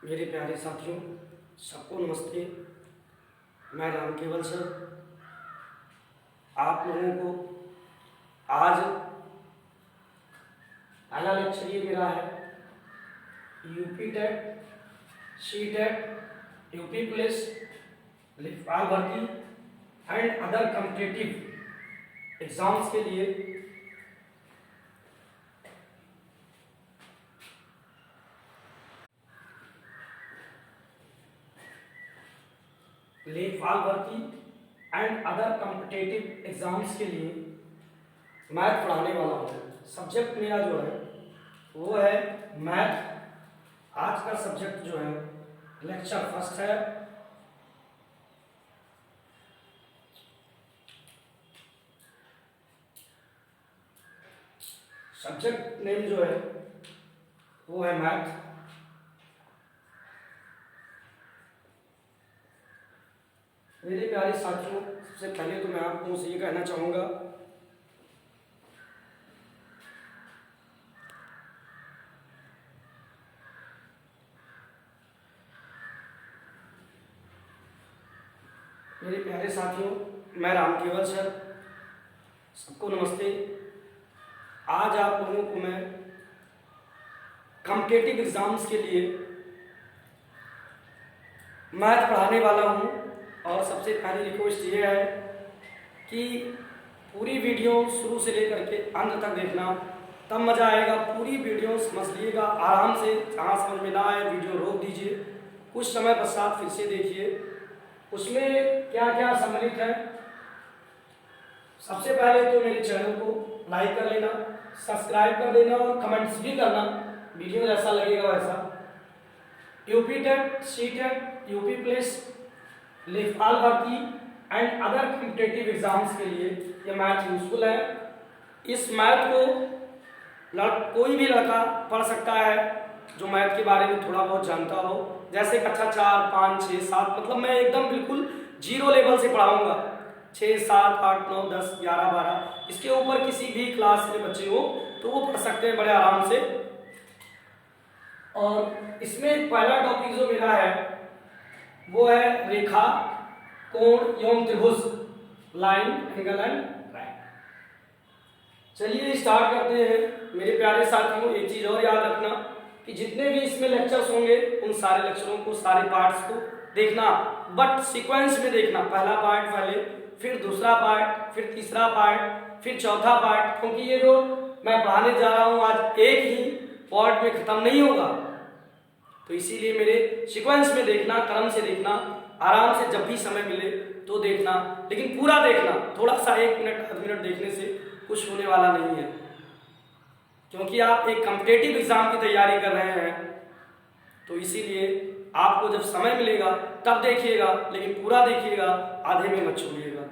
मेरे प्यारे साथियों, सबको नमस्ते। मैं राम केवल सर आप लोगों को आज पहला लेक्चर ये मेरा है UP TET, C TET, UP police, लेखपाल भर्ती एंड अदर कॉम्पिटिटिव एग्जाम्स के लिए लेखपाल भर्ती एंड अदर कॉम्पिटिटिव एग्जाम्स के लिए मैथ पढ़ाने वाला हूँ। सब्जेक्ट मेरा जो है वो है मैथ। आज का सब्जेक्ट जो है लेक्चर फर्स्ट है। सब्जेक्ट नेम जो है वो है मैथ। मेरे प्यारे साथियों, सबसे पहले तो मैं आपको से ये कहना चाहूँगा मेरे प्यारे साथियों, मैं राम केवल सर, सबको नमस्ते। आज आप लोगों को मैं कॉम्पिटिटिव एग्जाम्स के लिए मैथ पढ़ाने वाला हूँ। और सबसे पहली रिक्वेस्ट ये है कि पूरी वीडियो शुरू से लेकर के अंत तक देखना, तब मज़ा आएगा। पूरी वीडियो समझ लीजिएगा आराम से। जहाँ समझ में ना आए वीडियो रोक दीजिए, कुछ समय पश्चात फिर से देखिए। उसमें क्या क्या सम्मिलित है, सबसे पहले तो मेरे चैनल को लाइक कर लेना, सब्सक्राइब कर देना और कमेंट्स भी करना, वीडियो जैसा लगेगा वैसा। UP TET, C TET, UP police, लेखपाल भर्ती एंड अदर कॉम्पिटिटिव एग्जाम्स के लिए ये मैथ यूजफुल है। इस मैथ को कोई भी लड़का पढ़ सकता है जो मैथ के बारे में थोड़ा बहुत जानता हो। जैसे कक्षा 4, 5, 6, 7, मतलब मैं एकदम बिल्कुल जीरो लेवल से पढ़ाऊंगा। 6, 7, 8, 9, 10, 11, 12 इसके ऊपर किसी भी क्लास के बच्चे हो तो वो पढ़ सकते हैं बड़े आराम से। और इसमें पहला टॉपिक जो मेरा है वो है रेखा, कोण एवं त्रिभुज, लाइन, एंगल एंड ट्रायंगल। चलिए स्टार्ट करते हैं। मेरे प्यारे साथियों, एक चीज और याद रखना कि जितने भी इसमें लेक्चर्स होंगे उन सारे लेक्चरों को, सारे पार्ट्स को देखना, बट सीक्वेंस में देखना। पहला पार्ट पहले, फिर दूसरा पार्ट, फिर तीसरा पार्ट, फिर चौथा पार्ट, क्योंकि ये जो मैं पढ़ाने जा रहा हूँ आज एक ही पार्ट में खत्म नहीं होगा। तो इसीलिए मेरे सीक्वेंस में देखना, क्रम से देखना, आराम से जब भी समय मिले तो देखना, लेकिन पूरा देखना। थोड़ा सा 1 मिनट, आध मिनट देखने से कुछ होने वाला नहीं है, क्योंकि आप एक कॉम्पिटिटिव एग्जाम की तैयारी कर रहे हैं। तो इसीलिए आपको जब समय मिलेगा तब देखिएगा, लेकिन पूरा देखिएगा, आधे में मत छोड़िएगा।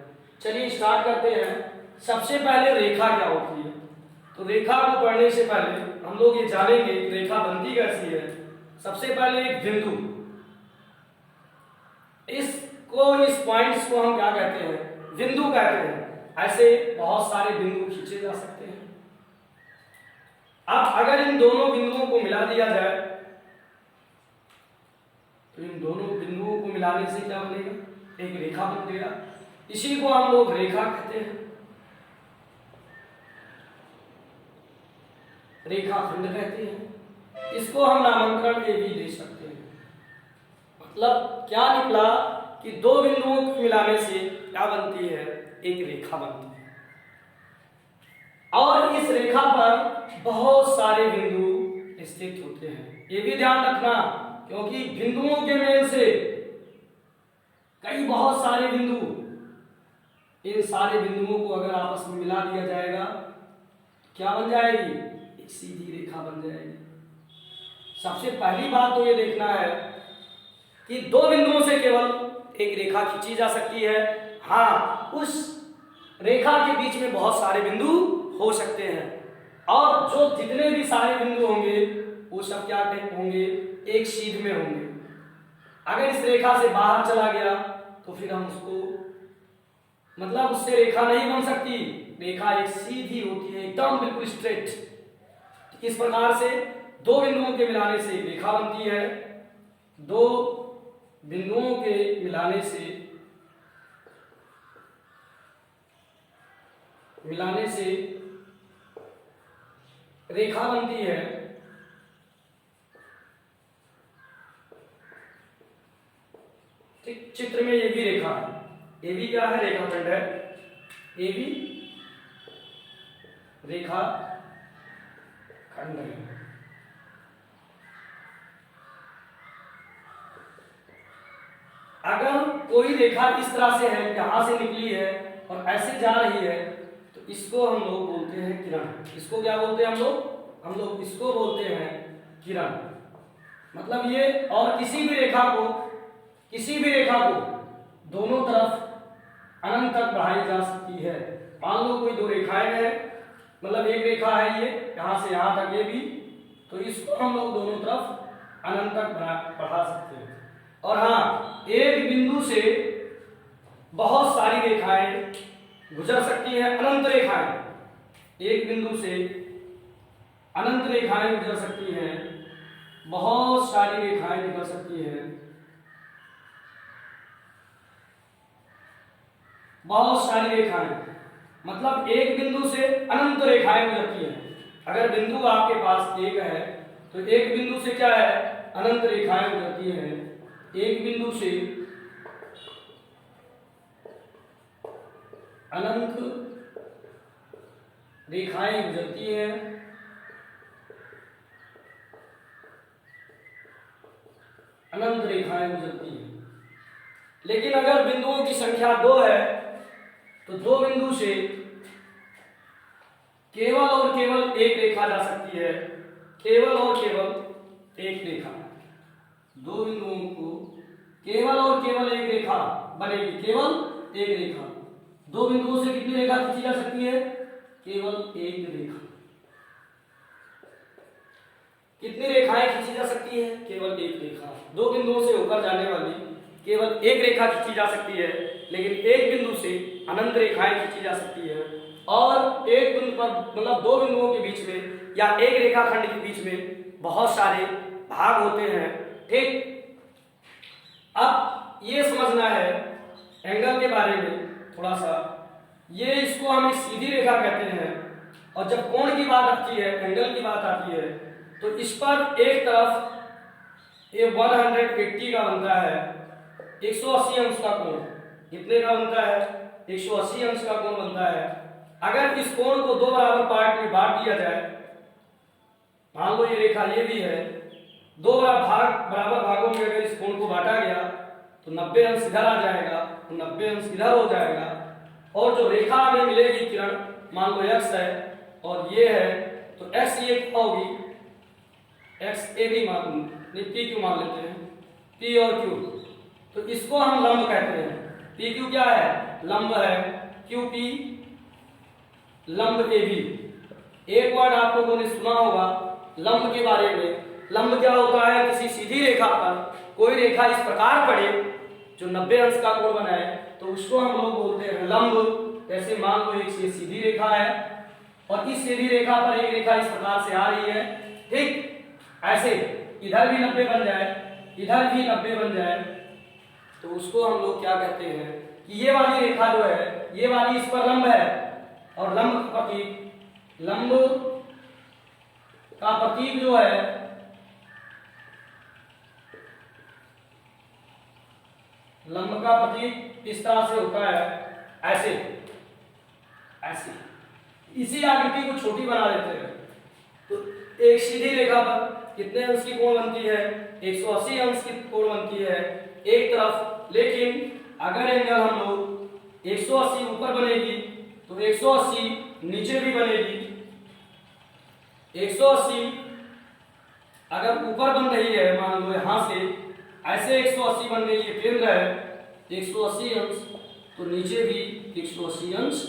चलिए स्टार्ट करते हैं। सबसे पहले रेखा क्या होती है। तो रेखा को पढ़ने से पहले हम लोग ये जानेंगे कि रेखा बनती कैसी है। सबसे पहले एक बिंदु, इस पॉइंट्स को हम क्या कहते हैं, बिंदु कहते हैं। ऐसे बहुत सारे बिंदु खींचे जा सकते हैं। अब अगर इन दोनों बिंदुओं को मिला दिया जाए तो इन दोनों बिंदुओं को मिलाने से क्या बनेगा, एक रेखा बन गया। इसी को हम लोग रेखा कहते हैं, रेखाखंड कहते हैं। इसको हम नामांकन ये भी दे सकते हैं। मतलब क्या निकला कि दो बिंदुओं को मिलाने से क्या बनती है, एक रेखा बनती है। और इस रेखा पर बहुत सारे बिंदु स्थित होते हैं। ये भी ध्यान रखना, क्योंकि बिंदुओं के मेल से कई बहुत सारे बिंदु, इन सारे बिंदुओं को अगर आपस में मिला दिया जाएगा क्या बन जाएगी, एक सीधी रेखा बन जाएगी। सबसे पहली बात तो ये देखना है कि दो बिंदुओं से केवल एक रेखा खींची जा सकती है। हाँ, उस रेखा के बीच में बहुत सारे बिंदु हो सकते हैं, और जो जितने भी सारे बिंदु होंगे वो सब क्या होंगे, एक सीध में होंगे। अगर इस रेखा से बाहर चला गया तो फिर हम उसको, मतलब उससे रेखा नहीं बन सकती। रेखा एक सीधी होती है, एकदम बिल्कुल स्ट्रेट। इस प्रकार से दो बिंदुओं के मिलाने से रेखा बनती है। दो बिंदुओं के मिलाने से रेखा बनती है, ठीक। चित्र में ये भी रेखा है, ये भी क्या है, रेखाखंड है, ये भी रेखा खंड है। अगर कोई रेखा इस तरह से है, यहां से निकली है और ऐसे जा रही है, तो इसको हम लोग बोलते हैं किरण। इसको क्या बोलते हैं हम लोग इसको बोलते हैं किरण। मतलब ये, और किसी भी रेखा को दोनों तरफ अनंत तक बढ़ाई जा सकती है। मान लो कोई दो रेखाएं हैं, मतलब एक रेखा है ये यहां से यहां तक, ये भी, तो इसको हम लोग दोनों तरफ अनंत तक बढ़ा सकते हैं। और हाँ, एक बिंदु से बहुत सारी रेखाएं गुजर सकती हैं, अनंत रेखाएं। एक बिंदु से अनंत रेखाएं गुजर सकती हैं, बहुत सारी रेखाएं निकल सकती हैं, बहुत सारी रेखाएं। मतलब एक बिंदु से अनंत रेखाएं गुजरती हैं। अगर बिंदु आपके पास एक है, तो एक बिंदु से क्या है, अनंत रेखाएं गुजरती हैं। एक बिंदु से अनंत रेखाएं गुजरती हैं, अनंत रेखाएं गुजरती हैं। लेकिन अगर बिंदुओं की संख्या 2 है, तो दो बिंदु से केवल और केवल एक रेखा जा सकती है, केवल और केवल एक रेखा। दो बिंदुओं को केवल और केवल एक रेखा बनेगी, केवल एक रेखा। दो बिंदुओं से कितनी रेखा खींची जा सकती है, केवल एक रेखा। कितनी रेखाएं खींची जा सकती है, केवल एक रेखा। दो बिंदुओं से होकर जाने वाली केवल एक रेखा खींची जा सकती है, लेकिन एक बिंदु से अनंत रेखाएं खींची जा सकती है। और एक बिंदु पर, मतलब दो बिंदुओं के बीच में या एक रेखाखंड के बीच में बहुत सारे भाग होते हैं, ठीक। अब ये समझना है एंगल के बारे में थोड़ा सा। ये, इसको हम एक सीधी रेखा कहते हैं, और जब कोण की बात आती है, एंगल की बात आती है, तो इस पर एक तरफ ये 180 का बनता है, 180 अंश का कोण। कितने का बनता है, 180 अंश का कोण बनता है। अगर इस कोण को दो बराबर पार्ट में बांट दिया जाए, मान लो ये रेखा ये भी है, दो बराबर भागों में अगर इस कोण को बांटा गया, तो 90 अंश इधर आ जाएगा, तो 90 अंश इधर हो जाएगा। और जो रेखा हमें मिलेगी किरण, मान लो x है और ये है, तो x ये क्या होगी, x ए भी मान, p क्यू मान लेते हैं, p और q। तो इसको हम लंब कहते हैं। p q क्या है, लंब है, q p लंब ए भी। एक वर्ड आप लोगों ने सुना होगा लंब के बारे में। लंब क्या होता है, किसी सीधी रेखा पर कोई रेखा इस प्रकार पड़े जो 90 अंश का कोण बनाए, तो उसको हम लोग बोलते हैं लंब। जैसे मान लो एक सीधी रेखा है और इस सीधी रेखा पर एक रेखा इस प्रकार से आ रही है, ठीक। ऐसे इधर भी 90 बन जाए, इधर भी 90 बन जाए, तो उसको हम लोग क्या कहते हैं कि ये वाली रेखा जो है, ये वाली इस पर लंब है, और लंब का प्रतीक जो है, लंब का प्रतीक इस तरह से होता है, ऐसे ऐसे। इसी आकृति को छोटी बना देते हैं, तो एक सीधी रेखा पर कितने अंश की कोण बनती है, 180 अंश की कोण बनती है एक तरफ। लेकिन अगर एंगल हम लोग 180 ऊपर बनेगी, तो 180 नीचे भी बनेगी। 180 अगर ऊपर बन रही है, मान लो यहां से ऐसे 180 बन रही है, केंद्र है 180 अंश, तो नीचे भी 180 अंश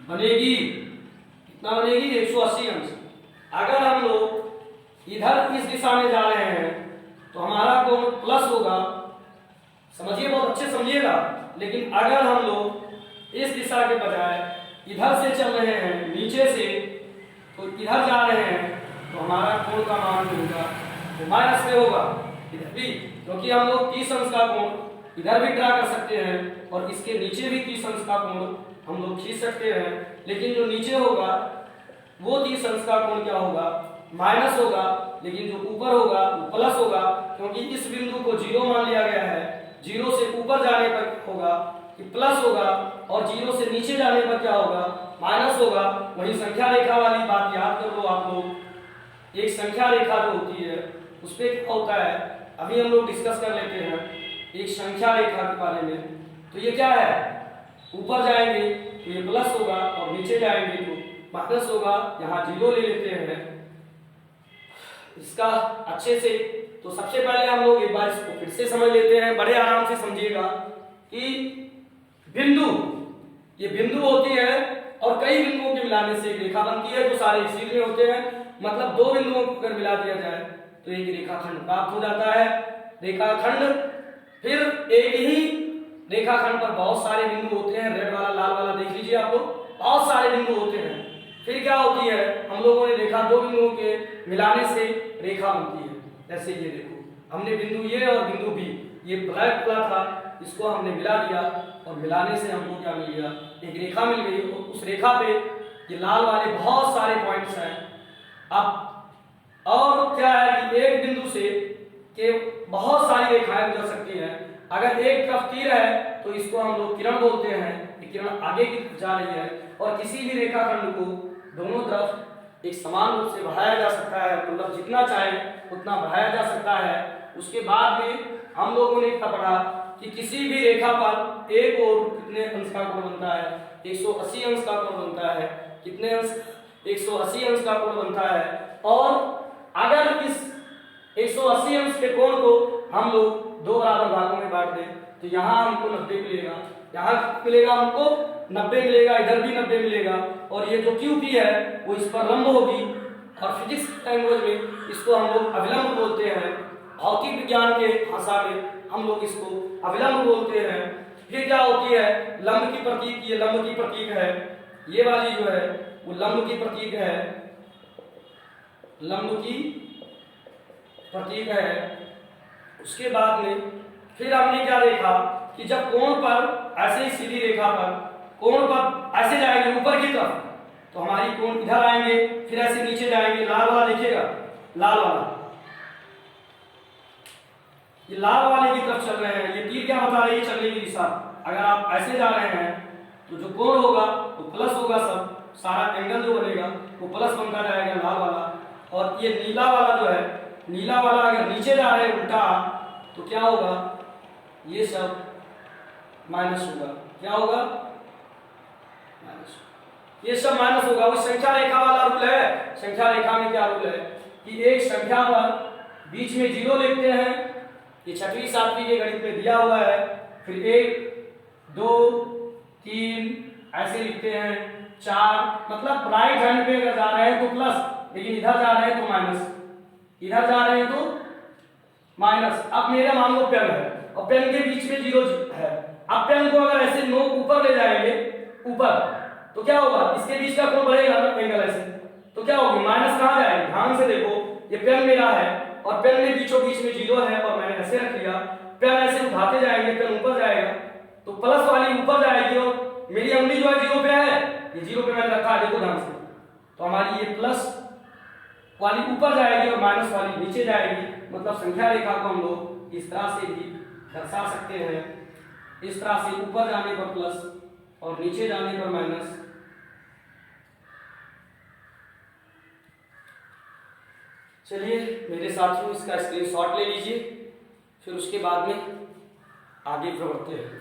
बनेगी। कितना बनेगी, 180 अंश। अगर हम लोग इधर इस दिशा में जा रहे हैं, तो हमारा कोण प्लस होगा, समझिए, बहुत अच्छे समझिएगा। लेकिन अगर हम लोग इस दिशा के बजाय इधर से चल रहे हैं, नीचे से, तो इधर जा रहे हैं, तो हमारा कोण का मान जो होगा वो माइनस में होगा। इधर भी क्योंकि हम लोग 30 अंश का कोण इधर भी ड्रा कर सकते हैं और इसके नीचे भी 30 अंश का कोण हम लोग खींच सकते हैं, लेकिन जो नीचे होगा वो 30 अंश का कोण क्या होगा, माइनस होगा, लेकिन जो ऊपर होगा वो प्लस होगा, क्योंकि इस बिंदु को 0 मान लिया गया है। 0 से ऊपर जाने पर होगा कि प्लस होगा और 0 से नीचे जाने पर क्या होगा, माइनस होगा। वही संख्या रेखा वाली बात याद कर लो आप लोग। एक संख्या रेखा जो होती है उस पे क्या होता है, अभी हम लोग डिस्कस कर लेते हैं एक संख्या रेखा के बारे में। तो ये क्या है, ऊपर जाएंगे तो ये प्लस होगा और नीचे जाएंगे तो माइनस होगा। यहाँ 0 ले लेते हैं इसका अच्छे से। तो सबसे पहले हम लोग एक बार इसको फिर से समझ लेते हैं, बड़े आराम से समझिएगा कि बिंदु, ये बिंदु होती है और कई बिंदुओं के मिलाने से एक रेखा बनती है, तो सारे इसी में होते हैं। मतलब दो बिंदुओं को अगर मिला दिया जाए तो एक रेखाखंड प्राप्त हो जाता है। रेखाखंड, फिर एक ही रेखाखंड पर बहुत सारे बिंदु होते हैं, रेड वाला लाल वाला देख लीजिए आप लोग, बहुत सारे बिंदु होते हैं। फिर क्या होती है, हम लोगों ने देखा दो बिंदुओं के मिलाने से रेखा बनती है। जैसे ये देखो, हमने बिंदु ये और बिंदु बी, ये ब्लैक वाला था, इसको हमने मिला दिया और मिलाने से हमको क्या मिल गया, एक रेखा मिल गई। उस रेखा पे ये लाल वाले बहुत सारे पॉइंट्स हैं। अब और क्या है कि एक बिंदु से के बहुत सारी रेखाएं गुजर सकती हैं। अगर एक तरफ तीर है तो इसको हम लोग किरण बोलते हैं, ये किरण आगे की तरफ जा रही है। और किसी भी रेखाखंड को दोनों तरफ एक समान रूप से बढ़ाया जा सकता है, मतलब जितना चाहे उतना बढ़ाया जा सकता है। उसके बाद में हम लोगों ने पढ़ा कि किसी भी रेखा पर एक और कितने अंश का कोण बनता है, 180 अंश का कोण बनता है। कितने अंश, 180 अंश का कोण बनता है। और अगर इस 180 अंश के कोण को हम लोग दो बराबर भागों में बांट दें तो यहाँ हमको 90 मिलेगा, यहाँ मिलेगा हमको 90 मिलेगा, इधर भी 90 मिलेगा। और ये जो QP है वो इस पर लंब होगी। और फिजिक्स लैंग्वेज में इसको हम लोग अभिलंब बोलते हैं, भौतिक विज्ञान के भाषा में हम लोग इसको अभिलंब बोलते हैं। फिर क्या होती है, लंब की प्रतीक, ये लंब की प्रतीक है, ये वाली जो है वो लंब की प्रतीक है, लंब की प्रतीक है। उसके बाद में फिर हमने क्या देखा कि जब कोण पर ऐसे ही सीधी रेखा पर कोण पर ऐसे जाएंगे ऊपर की तरफ तो हमारी कोण इधर आएंगे, फिर ऐसे नीचे जाएंगे। लाल वाला देखिएगा, लाल वाला, ये लाल वाले की तरफ चल रहे हैं। ये तीर क्या बता रही है, चलने की दिशा। अगर आप ऐसे जा रहे हैं तो जो कोण होगा वो प्लस होगा, सब सारा एंगल जो बनेगा वो प्लस बनता जाएगा, लाल वाला। और ये नीला वाला जो है, नीला वाला अगर नीचे जा रहे हैं उल्टा तो क्या होगा, ये सब माइनस होगा। क्या होगा, माइनस, ये सब माइनस होगा। वो संख्या रेखा वाला रूल है। संख्या रेखा में क्या रूल है कि एक संख्या पर बीच में 0 लिखते हैं, ये 6वीं 7वीं के गणित में दिया हुआ है। फिर 1 2 3 ऐसे लिखते हैं, 4, मतलब राइट हैंड पे अगर जा रहे हैं तो प्लस, लेकिन इधर जा रहे हैं तो माइनस, इधर जा रहे हैं तो माइनस। अब मेरा मान लो पेन है और पेन के बीच में 0 है। अब पेन को अगर ऐसे नोक ऊपर ले जाएंगे, ऊपर, तो क्या होगा, इसके बीच का कोण बढ़ेगा ना, एंगल ऐसे, तो क्या होगी, माइनस कहाँ जाएगी। ध्यान से देखो, ये पेन मेरा है और पेन में बीचों बीच में 0 है और मैंने ऐसे रख लिया। पेन ऐसे उठाते जाएंगे, पेन ऊपर जाएगा तो प्लस वाली ऊपर जाएगी और मेरी अंगुली जो है 0 पे है, ये 0 पे मैंने रखा है, देखो ध्यान से। तो हमारी ये प्लस वाली ऊपर जाएगी और माइनस वाली नीचे जाएगी। मतलब संख्या रेखा को हम लोग इस तरह से भी दर्शा सकते हैं, इस तरह से ऊपर जाने पर प्लस और नीचे जाने पर माइनस। चलिए मेरे साथियों, इसका स्क्रीनशॉट ले लीजिए, फिर उसके बाद में आगे बढ़ते हैं।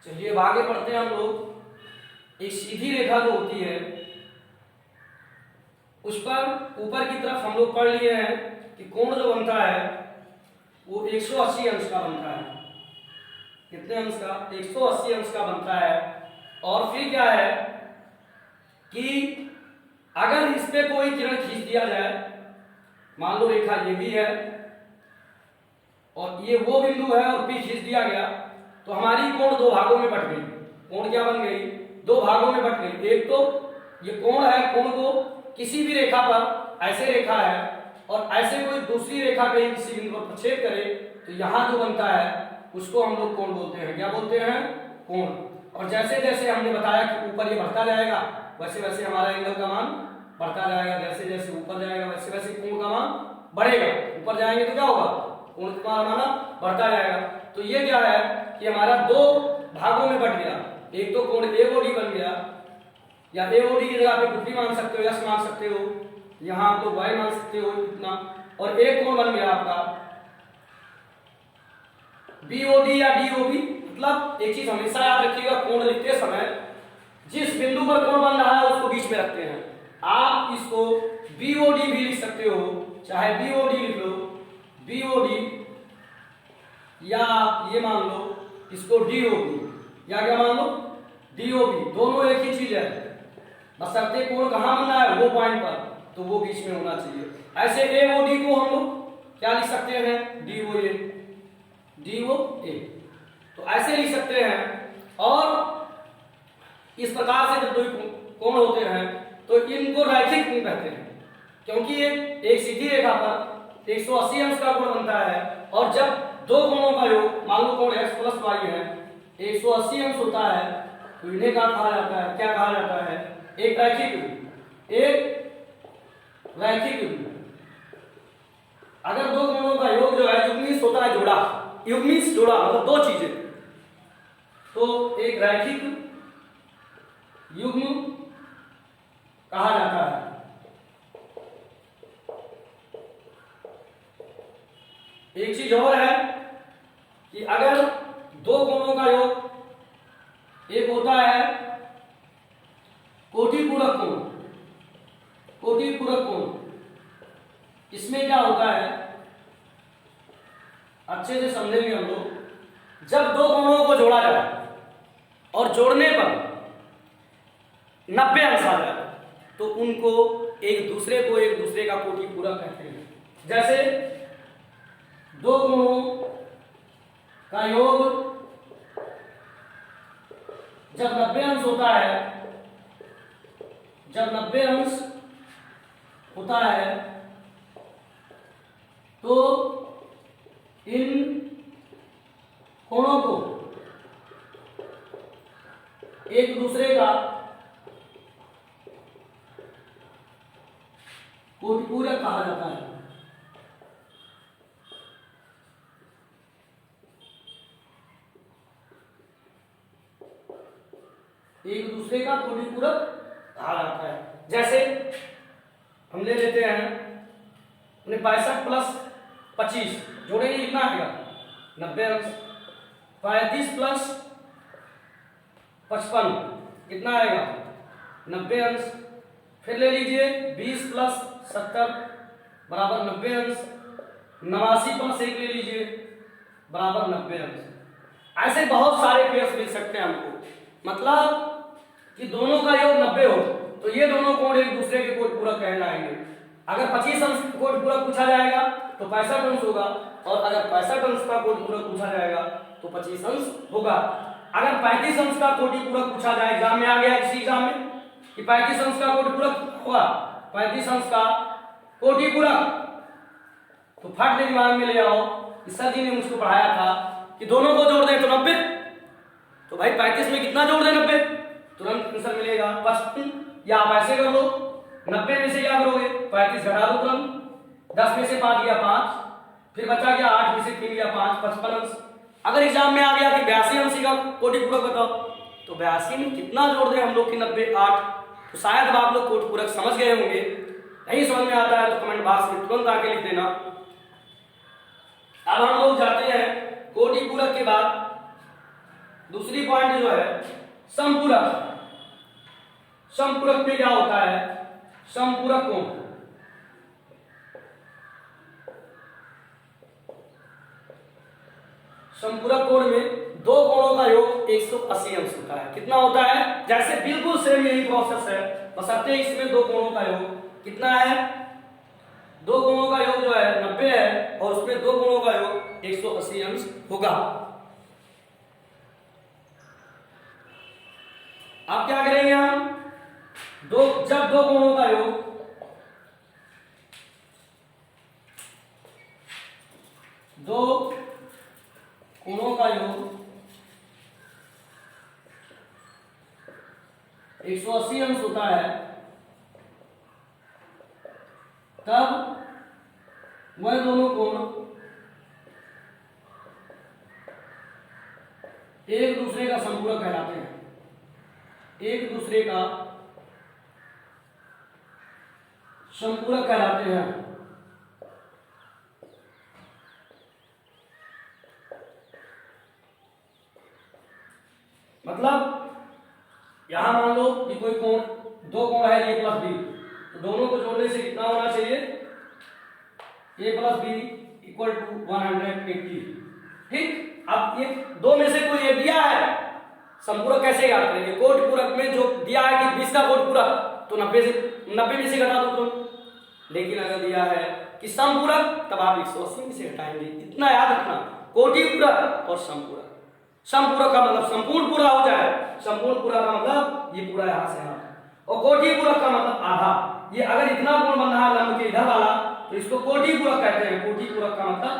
चलिए अब आगे बढ़ते हैं हम लोग। एक सीधी रेखा जो होती है उस पर ऊपर की तरफ हम लोग पढ़ लिए हैं कि कोण जो बनता है वो 180 अंश का बनता है। कितने अंश का, 180 अंश का बनता है। और फिर क्या है कि अगर इस पे कोई किरण खींच दिया जाए, मान लो रेखा ये भी है और ये वो बिंदु है और भी खींच दिया गया, तो हमारी कोण दो भागों में बट गई। कोण क्या बन गई, दो भागों में बट गई। एक तो ये कोण है, कोण को किसी भी रेखा पर ऐसे रेखा है और ऐसे कोई दूसरी रेखा कहीं किसी बिंदु पर प्रक्षेप करे तो यहाँ जो बनता है उसको हम लोग कोण बोलते हैं। क्या बोलते हैं? कोण। और जैसे जैसे हमने बताया कि ऊपर ये बढ़ता जाएगा वैसे वैसे हमारा एंगल का मान बढ़ता जाएगा, जैसे जैसे ऊपर जाएगा वैसे वैसे कोण का मान बढ़ेगा। ऊपर जाएंगे तो क्या होगा? कोण का मान हमारा बढ़ता जाएगा। तो ये क्या है कि हमारा दो भागों में बट गया। एक तो कोण एओडी बन गया, या एओडी की जगह पे कुछ भी मान सकते हो, यस मान सकते हो, यहाँ आप लोग वाई मान सकते हो इतना। और एक कोण बन गया आपका बीओडी या डीओबी। मतलब एक चीज हमेशा याद रखिएगा, कोण लिखते समय जिस बिंदु पर कोण बन रहा है उसको बीच में रखते हैं। आप इसको बीओडी भी लिख सकते हो, चाहे बीओडी लिख लो, बीओडी, या आप ये मान लो इसको डीओबी, या क्या मान लो? डीओबी। दोनों एक ही चीज है, बशर्ते कोण कहाँ बनना है? वो पॉइंट पर, तो वो बीच में होना चाहिए। ऐसे एओडी को हम लोग क्या लिख सकते हैं? डीओए, डीओए, तो ऐसे लिख सकते हैं। और इस प्रकार से जब दो कोण होते हैं तो इनको रैखिक कोण कहते हैं, क्योंकि एक सीधी रेखा पर 180 अंश का कोण बनता है। और जब दो कोणों का योग, मान लो कोण x प्लस y है, 180 अंश होता है, तो इन्हें क्या कहा जाता है? क्या कहा जाता है? एक रैखिक युग्म। एक रैखिक युग्म। अगर दो कोणों का योग जो है युग्मित होता है, जोड़ा, युग्मित जोड़ा मतलब दो चीजें, तो एक रैखिक युग्म कहा जाता है। एक चीज और है कि अगर दो कोणों का योग, एक होता है कोटिपूरक कोण, कोटिपूरक कोण। इसमें क्या होता है, अच्छे से समझेंगे हम लोग। जब दो कोणों को जोड़ा जाए और जोड़ने पर 90 अंश आ जाए तो उनको एक दूसरे का कोटिपूरक कहते हैं। जैसे दो कोणों का योग जब 90 अंश होता है, जब 90 अंश होता है तो इन कोणों को एक दूसरे का कोटिपूरक कहा जाता है। एक दूसरे का कोटिपूरक कहा जाता है। जैसे हम ले लेते हैं 65 प्लस 25 जोड़ेंगे कितना आएगा? 90 अंश। 35 प्लस 55 कितना आएगा? 90 अंश। फिर ले लीजिए 20 प्लस 70 बराबर 90 अंश। 89 प्लस 1 ले लीजिए बराबर 90 अंश। ऐसे बहुत सारे पेयर्स मिल सकते हैं हमको। मतलब कि दोनों का योग 90 हो तो ये दोनों कोण एक दूसरे के कोटिपूरक कहलाएंगे। अगर 25 अंश कोटिपूरक पूछा जाएगा तो 65 अंश होगा, और अगर 65 अंश का कोटिपूरक पूछा जाएगा तो 25 अंश होगा। अगर 35 अंश का कोटिपूरक पूछा जाए, एग्जाम में आ गया किसी एग्जाम में कि 35 अंश का कोटिपूरक होगा, 35 अंश का कोटिपूरक, तो फट से दिमाग में ले आओ कि सर जी ने मुझको पढ़ाया था कि दोनों को जोड़ दें तो 90, तो भाई 35 में कितना जोड़ दें? 90। तुरंत आंसर मिलेगा 55। या आप ऐसे कर लो, 90 में से क्या करोगे? 35 घटा दो तुरंत, 10 में से 5 गया 5, फिर बचा गया 8 में से 3 गया 5, 55 अंश। अगर एग्जाम में आ गया कि 82 अंश का कोटिपूरक बताओ, तो 82 में कितना जोड़ दें हम लोग कि 90, 8। तो शायद आप लोग कोटिपूरक समझ गए होंगे। नहीं समझ में आता है तो कमेंट बॉक्स में तुरंत आके लिख देना। अब हम लोग जाते हैं कोटिपूरक के बाद दूसरी पॉइंट जो है समपूरक। समपूरक में क्या होता है? समपूरक कोण। समपूरक कोण में दो कोणों का योग 180 अंश होता है। कितना होता है? जैसे बिल्कुल सेम यही प्रोसेस है, बशर्ते इसमें दो कोणों का योग कितना है? दो कोणों का योग जो है 90 है और उसमें दो कोणों का योग 180 अंश होगा। आपके क्या करेंगे हम, जब दो कोणों का योग दो कोणों का योग 180 अंश होता है, तब वह दोनों कोण एक दूसरे का संपूरक कहलाते हैं, एक दूसरे का संपूरक कहलाते हैं। मतलब यहां मान लो कि कोई कोण, दो कोण है a प्लस बी, तो दोनों को जोड़ने से कितना होना चाहिए, a plus B equal to 180। ठीक, अब ये दो में से कोई एक दिया है, संपूरक कैसे याद करेंगे, कोटि पूरक में जो दिया है कि 20 का कोटि पूरक, तो 90 में से घटा दो तुम। लेकिन अगर दिया है कि समपूरक, तब आप 180 में से घटाएंगे। इतना याद रखना, कोटि पूरक और समपूरक। समपूरक का मतलब संपूर्ण पूरा हो जाए, संपूर्ण पूरा का मतलब ये पूरा यहां से यहां, और कोटि पूरक का मतलब आधा। ये अगर इतना कोण बन रहा है लंब के इधर वाला, तो इसको कोटि पूरक कहते हैं। कोटि पूरक का मतलब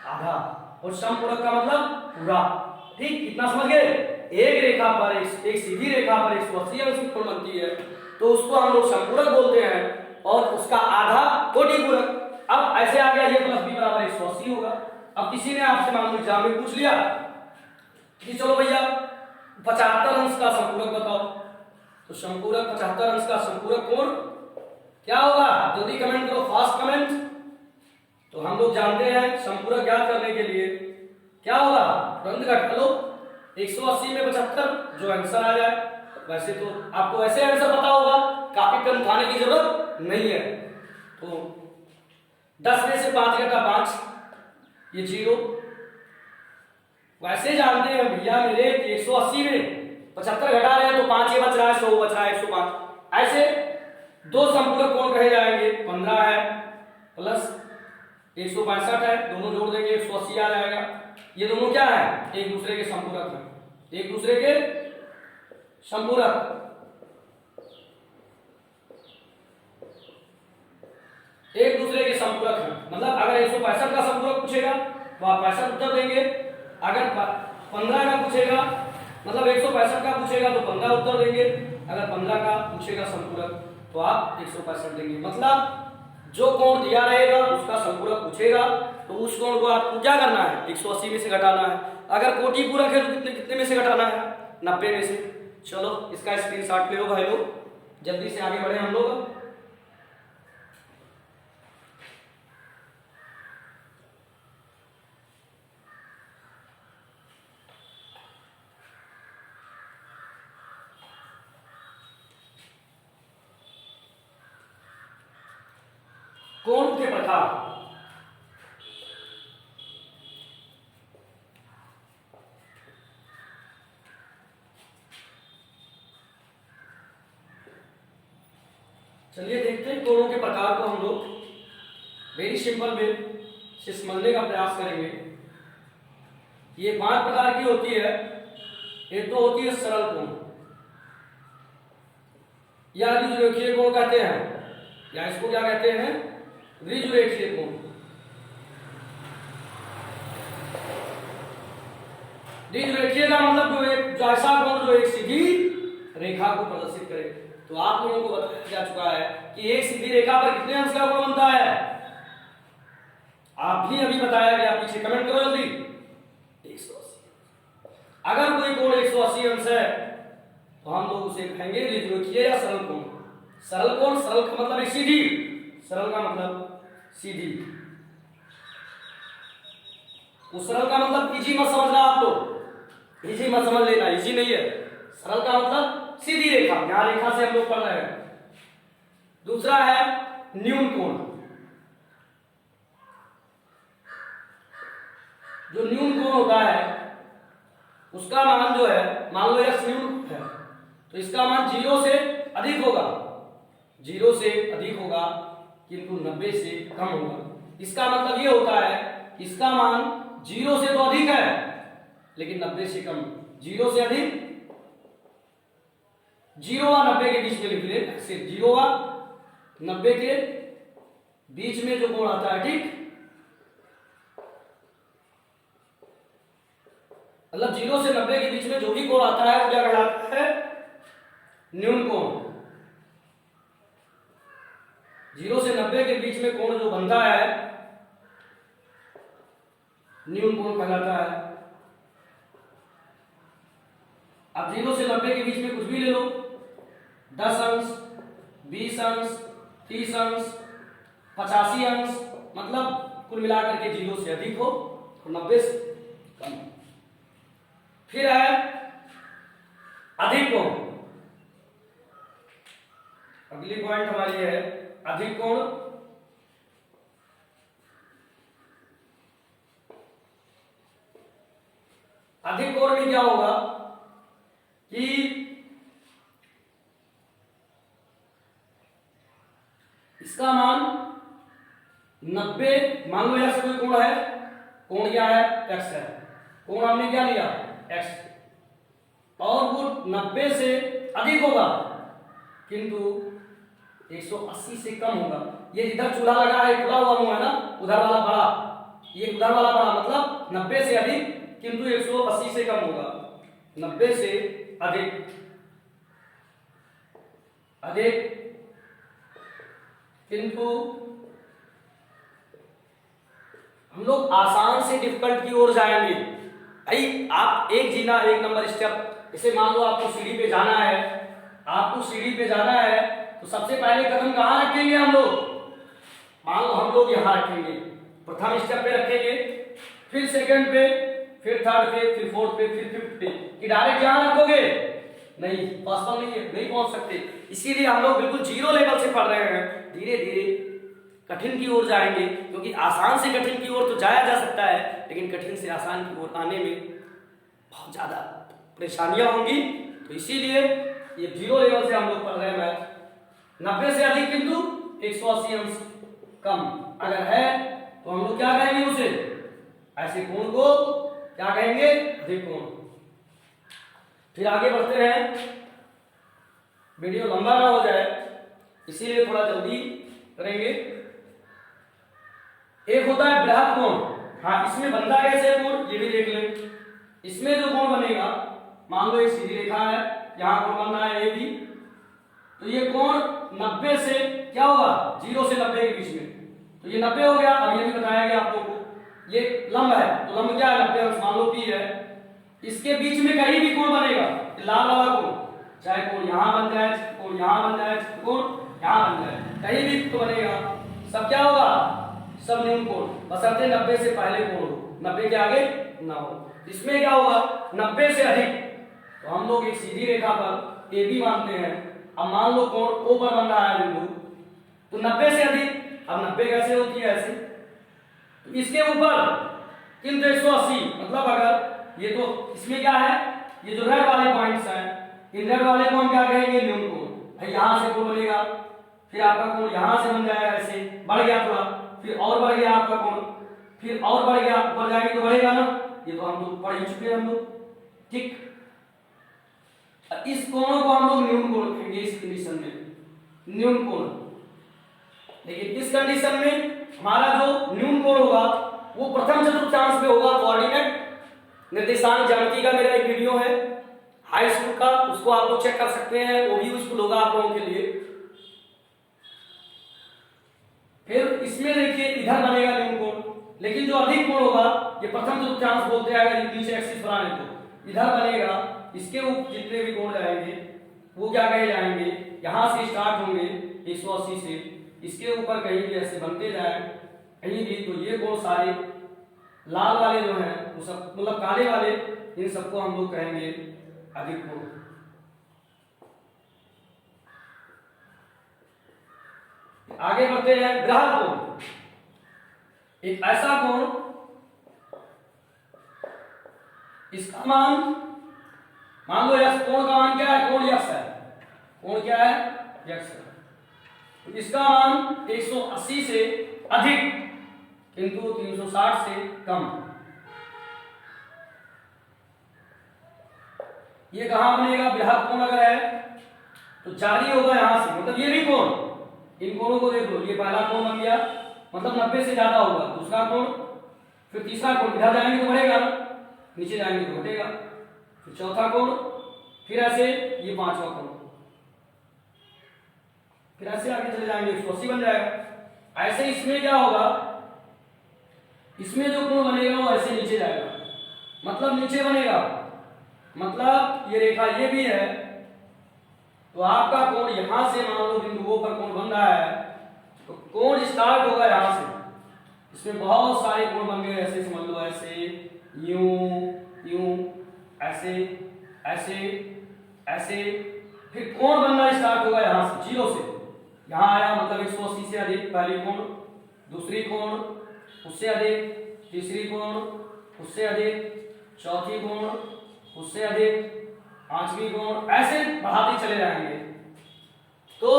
आधा, और समपूरक का मतलब पूरा। ठीक, इतना समझ गए। एक रेखा पर, एक सीधी रेखा पर 180 अंश की कोण बनती है, तो उसको हम लोग संपूरक बोलते हैं, और उसका आधा कोटि पूरक। अब ऐसे आ गया, ये प्लस बी बराबर 180 होगा। अब किसी ने आपसे मान लो एग्जाम में पूछ लिया कि चलो भैया 75 अंश का संपूरक बताओ, तो संपूरक 75 अंश का संपूरक कोण क्या होगा, जल्दी कमेंट करो, फास्ट कमेंट। तो हम लोग जानते हैं संपूरक ज्ञात करने के लिए क्या होगा, तुरंत घटा लो 180 में 75, जो आंसर आ जाए। वैसे तो आपको ऐसे आंसर पता होगा, काफी पेन उठाने की जरूरत नहीं है। तो 10 में से 5 घटा 5, ये 0। वैसे जानते हैं भैया मेरे 180 में 75 घटा रहे हैं, तो 5 ये बच रहा है, 100 बच रहा है, 105। ऐसे दो संपूरक कोण कहे जाएंगे, 15 है प्लस 162 है, दोनों जोड़ देंगे 180 आ जाएगा। ये दोनों क्या है, एक दूसरे के संपूरक हैं, एक दूसरे के संपूरक। एक दूसरे के संपूरक हैं, मतलब अगर 165 का संपूरक पूछेगा तो आप 65 उत्तर देंगे, अगर 15 का पूछेगा, मतलब 165 का पूछेगा तो 15 उत्तर देंगे, अगर 15 का पूछेगा संपूरक तो आप 165 देंगे। मतलब जो कोण दिया रहेगा उसका संपूरक पूछेगा, तो उस कोण को आपको क्या करना है, 180 में से घटाना है। अगर कोटि पूरक है तो कितने कितने में से घटाना है, 90 में से। चलो इसका स्क्रीनशॉट ले लो भाई लोग, जल्दी से आगे बढ़े हम लोग। कोण के प्रकार, चलिए देखते हैं कोणों के प्रकार को हम लोग वेरी सिंपल में से समझने का प्रयास करेंगे। ये 5 प्रकार की होती है। एक तो होती है सरल कोण, या द्विरेखीय कोण कहते हैं, या इसको क्या कहते हैं, द्विरेखीय कोण। द्विरेखीय का मतलब जो ऐसा कोण जो एक सीधी रेखा को प्रदर्शित करे। तो आप लोगों को बताया जा चुका है कि एक सीधी रेखा पर कितने अंश का कोण बनता है, आप भी अभी बताया गया, पीछे कमेंट करो जल्दी, 180। अगर कोई कोण 180 अंश है तो हम लोग उसे कहेंगे द्विरेखीय या सरल कोण। सरल कोण, सरल का मतलब है सीधी, सरल का मतलब सीधी। उस सरल का मतलब इजी मत समझना आप लोग, इजी मत समझ लेना, इजी नहीं है। सरल का मतलब सीधी रेखा, यहां रेखा से हम लोग पढ़ रहे हैं। दूसरा है न्यून कोण। जो न्यून कोण होता है उसका मान जो है, मान लो यह न्यून है तो इसका मान 0 से अधिक होगा, 0 से अधिक होगा किंतु 90 से कम होगा। इसका मतलब ये होता है इसका मान 0 से तो अधिक है लेकिन 90 से कम, 0 से अधिक 0 व 90 के बीच में लिख ले, सिर्फ 0 व 90 के बीच में जो कोण आता है, ठीक, मतलब 0 से 90 के बीच में जो भी कोण आता है वो क्या कहलाता है, न्यून कोण। 0 से 90 के बीच में कोण जो बनता है न्यून कोण कहलाता है। अब 0 से 90 के बीच में कुछ भी ले लो, 10 अंश, 20 अंश, 30 अंश, 85 अंश, मतलब कुल मिलाकर के 0 से अधिक हो और 90 से कम। फिर है अधिक कोण। अगली पॉइंट हमारी है अधिक कोण। अधिक कोण में क्या होगा कि इसका मान 90, मान लो यहां से कोई कोण है, कोण क्या है, x है, कोण हमने क्या लिया, x, और वो 90 से अधिक होगा किंतु 180 से कम होगा। ये इधर चूल्हा लगा है, खुला हुआ मुंह है ना, उधर वाला बड़ा, ये उधर वाला बड़ा, मतलब 90 से अधिक किंतु 180 से कम होगा। 90 से अधिक, अधिक किंतु हम लोग आसान से डिफिकल्ट की ओर जाएंगे। भाई आप एक नंबर स्टेप, जैसे मान लो आपको सीढ़ी पे जाना है, आपको सीढ़ी पे जाना है तो सबसे पहले कदम कहाँ रखेंगे हम लोग, मान लो हम लोग यहाँ रखेंगे, प्रथम स्टेप पे रखेंगे, फिर सेकंड पे, फिर थर्ड पे, फिर फोर्थ पे, फिर फिफ्थ पे, कि डायरेक्ट यहाँ रखोगे नहीं, पॉसिबल नहीं है, नहीं पहुंच सकते। इसीलिए हम लोग बिल्कुल 0 लेवल से पढ़ रहे हैं, धीरे धीरे कठिन की ओर जाएंगे, क्योंकि आसान से कठिन की ओर तो जाया जा सकता है, लेकिन कठिन से आसान की ओर आने में बहुत ज्यादा परेशानियां होंगी। तो इसीलिए ये 0 लेवल से हम लोग पढ़ रहे हैं मैथ। 90 से अधिक किंतु 180 अंश कम अगर है तो हम लोग क्या कहेंगे उसे, ऐसे कोण को क्या कहेंगे, अधिक कोण। फिर आगे बढ़ते हैं, वीडियो लंबा ना हो जाए इसीलिए थोड़ा जल्दी करेंगे। एक होता है बृहद कोण, हाँ इसमें बनता कैसे कोण ये भी देख लें। इसमें जो कोण बनेगा, मान लो एक सीधी रेखा है, यहाँ कोण बनना है ए बी, तो ये कोण 90 से क्या होगा, 0 से 90 के बीच में, तो ये 90 हो गया। अब ये भी बताया गया आप लोगों को, ये लंब है तो लंब क्या है, 90 अंश, मान लो पी है, इसके बीच में कहीं भी कोण बनेगा, लाल वाला कोण, चाहे कोण यहाँ बन जाए, कोण यहाँ बन जाए, कोण यहाँ बन जाए, कहीं भी तो बनेगा, सब क्या होगा, सब न्यून कोण, बशर्ते 90 से पहले कोण हो, 90 के आगे ना हो। इसमें क्या होगा, 90 से अधिक, तो हम लोग एक सीधी रेखा पर ए बी मानते हैं। अब मान लो कोण ओ पर बन रहा है बिंदु, तो 90 से अधिक, अब 90 कैसे होती है, ऐसे, तो इसके ऊपर किंतु 180, मतलब अगर ये तो इसमें क्या है, ये जो रेड वाले पॉइंट्स हैं, इन रेड वाले को हम क्या कहेंगे, न्यून कोण। भाई यहां से कोण बनेगा, फिर आपका कोण यहां से बन जाएगा, ऐसे बढ़ गया थोड़ा, फिर और बढ़ गया आपका कोण, फिर और बढ़ गया, ऊपर जाएंगे तो बढ़ेगा ना, ये तो हम लोग पढ़ ही चुके हैं हम लोग, ठीक। इस कोणों को हम लोग न्यून कोण कहेंगे इस कंडीशन में, न्यून कोण। लेकिन इस कंडीशन में हमारा जो न्यून कोण होगा वो प्रथम चतुर्थांश में होगा। कोऑर्डिनेट निर्देशांक ज्यामिति का मेरा एक वीडियो है हाई स्कूल का, उसको आप लोग चेक कर सकते हैं, वो भी यूजफुल होगा आप लोगों के लिए। फिर इसमें देखिए इधर बनेगा न्यून कोण, लेकिन जो अधिक कोण होगा ये प्रथम चतुर्थांश बोलते हैं, अगर नीचे एक्सिस बनाने तो इधर बनेगा, इसके ऊपर जितने भी कोण जाएंगे वो क्या कहे जाएंगे, यहां से स्टार्ट होंगे 180 से, इसके ऊपर कहीं भी ऐसे बनते जाए कहीं भी, तो ये कोण सारे लाल वाले जो हैं वो सब, मतलब काले वाले, इन सबको हम लोग कहेंगे अधिक कोण। आगे बढ़ते हैं, बृहद कोण, एक ऐसा कोण इसका मान लो यक्ष, कोण का मान क्या है, कोण यक्ष है, कोण क्या है, यक्ष है, तो इसका मान 180 से अधिक किंतु 360 से कम। ये कहां बनेगा, बृहद कोण अगर है तो जारी होगा यहाँ से, मतलब ये भी कोण, इन कोणों को देख लो, ये पहला कोण बन गया, मतलब 90 से ज्यादा होगा, दूसरा कोण, फिर तीसरा कोण, इधर जाएंगे तो बढ़ेगा, नीचे जाएंगे तो घटेगा, फिर चौथा कोण, फिर ऐसे ये पांचवा कोण, फिर ऐसे आगे चले जाएंगे 180 बन जाएगा। ऐसे इसमें क्या होगा, इसमें जो कोण बनेगा वो ऐसे नीचे जाएगा, मतलब नीचे बनेगा, मतलब ये रेखा ये भी है, तो आपका कोण यहां से मान लो बिंदु O पर कोण बन रहा है, तो कोण स्टार्ट होगा यहां से, इसमें बहुत सारे कोण बन गए, ऐसे समझ लो, ऐसे, यूं, यूं, ऐसे, ऐसे, ऐसे, फिर कोण बनना स्टार्ट होगा यहां से, 0 से यहां आया, मतलब 180 से अधिक पहली कोण, दूसरी कोण उससे अधिक, तीसरी कोण उससे अधिक, चौथी कोण उससे अधिक, पांचवी कोण, ऐसे बढ़ाते चले जाएंगे। तो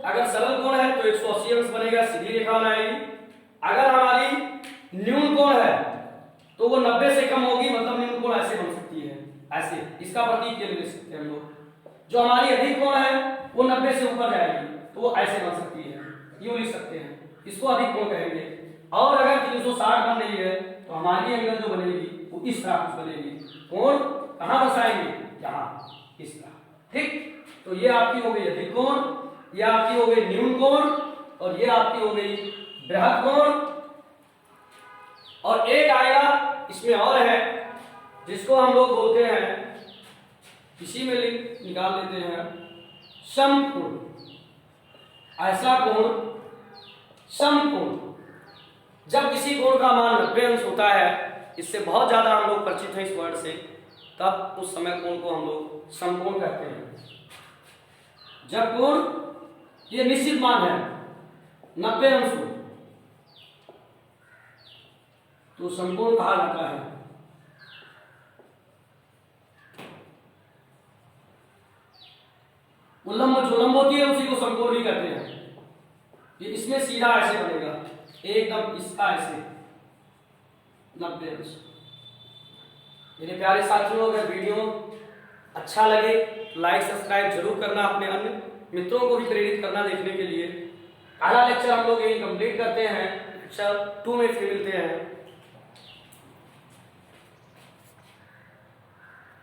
अगर सरल कोण है तो 180 अंश बनेगा, सीधी रेखा बनाएगी। अगर हमारी न्यून कोण है तो वो 90 से कम होगी, मतलब न्यून कोण ऐसे बन सकती है, ऐसे, इसका प्रतीक के लिए लिख सकते हैं हम लोग। जो हमारी अधिक कोण है वो 90 से ऊपर जाएगी, तो वो ऐसे बन सकती है, यूं लिख सकते हैं, इसको अधिक कोण कहेंगे। और अगर 360 बन रही है तो हमारी एंगल जो बनेगी वो इस तरह कुछ बनेगी, कोण कहां बसाएंगे, यहां, इस तरह, ठीक। तो ये आपकी हो गई अधिक कोण, ये आपकी हो गई न्यून कोण, और ये आपकी हो गई बृहद कोण। और एक आएगा इसमें और है, जिसको हम लोग बोलते हैं, इसी में लिंक निकाल लेते हैं, समकोण। ऐसा कोण समकोण, जब किसी कोण का मान 90 अंश होता है, इससे बहुत ज्यादा हम लोग परिचित हैं इस वर्ड से, तब उस समय कोण को हम लोग समकोण कहते हैं। जब कोण ये निश्चित मान है 90 अंश हो तो समकोण कहा जाता है। उल्लंब जो लंब होती है उसी को समकोण भी कहते हैं। ये इसमें सीधा ऐसे बनेगा, एकदम इसका ऐसे 90 अंश। मेरे प्यारे साथियों, अगर वीडियो अच्छा लगे तो लाइक सब्सक्राइब जरूर करना, अपने अन्य मित्रों को भी प्रेरित करना देखने के लिए। पहला लेक्चर हम लोग यही कंप्लीट करते हैं, लेक्चर 2 में फिर मिलते हैं।